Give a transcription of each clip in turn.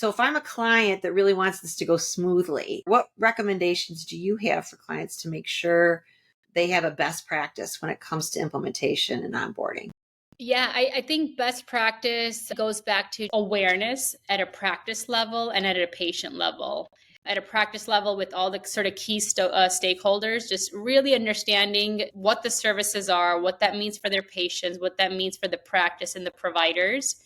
So if I'm a client that really wants this to go smoothly, what recommendations do you have for clients to make sure they have a best practice when it comes to implementation and onboarding? Yeah, I think best practice goes back to awareness at a practice level and at a patient level. At a practice level, with all the sort of key stakeholders, just really understanding what the services are, what that means for their patients, what that means for the practice and the providers.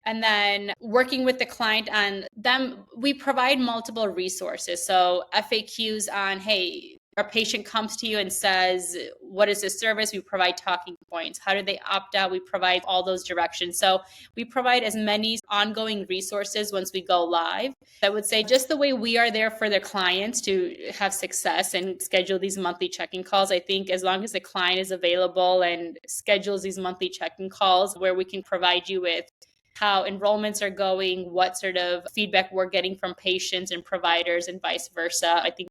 And then working with the client on them, we provide multiple resources. So FAQs on, hey, our patient comes to you and says, what is this service? We provide talking points. How do they opt out? We provide all those directions. So we provide as many ongoing resources once we go live. I would say just the way we are there for their clients to have success and schedule these monthly check-in calls. I think as long as the client is available and schedules these monthly check-in calls where we can provide you with how enrollments are going, what sort of feedback we're getting from patients and providers and vice versa, I think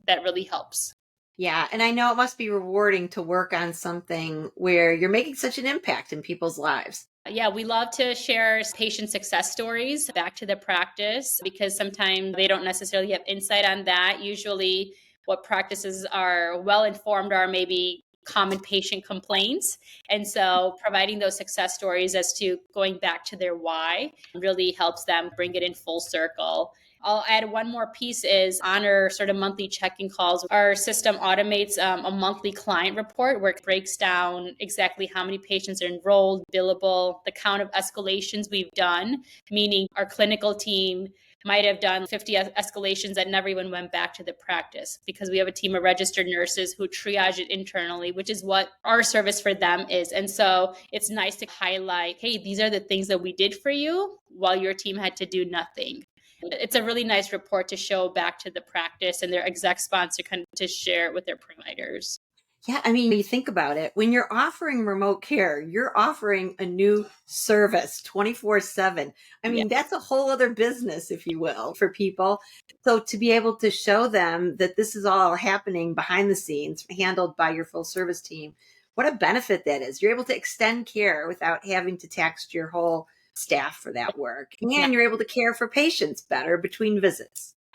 that really helps. Yeah. And I know it must be rewarding to work on something where you're making such an impact in people's lives. Yeah, we love to share patient success stories back to the practice because sometimes they don't necessarily have insight on that. Usually, what practices are well informed are maybe common patient complaints. And so, providing those success stories as to going back to their why really helps them bring it in full circle. I'll add one more piece is on our sort of monthly check-in calls. Our system automates a monthly client report where it breaks down exactly how many patients are enrolled, billable, the count of escalations we've done, meaning our clinical team might have done 50 escalations that never even went back to the practice because we have a team of registered nurses who triage it internally, which is what our service for them is. And so it's nice to highlight, hey, these are the things that we did for you while your team had to do nothing. It's a really nice report to show back to the practice and their exec sponsor to share it with their providers. Yeah, I mean, you think about it, when you're offering remote care, you're offering a new service 24/7. I Yeah. mean, that's a whole other business, if you will, for people. So to be able to show them that this is all happening behind the scenes, handled by your full service team, what a benefit that is. You're able to extend care without having to tax your whole staff for that work. And you're able to care for patients better between visits.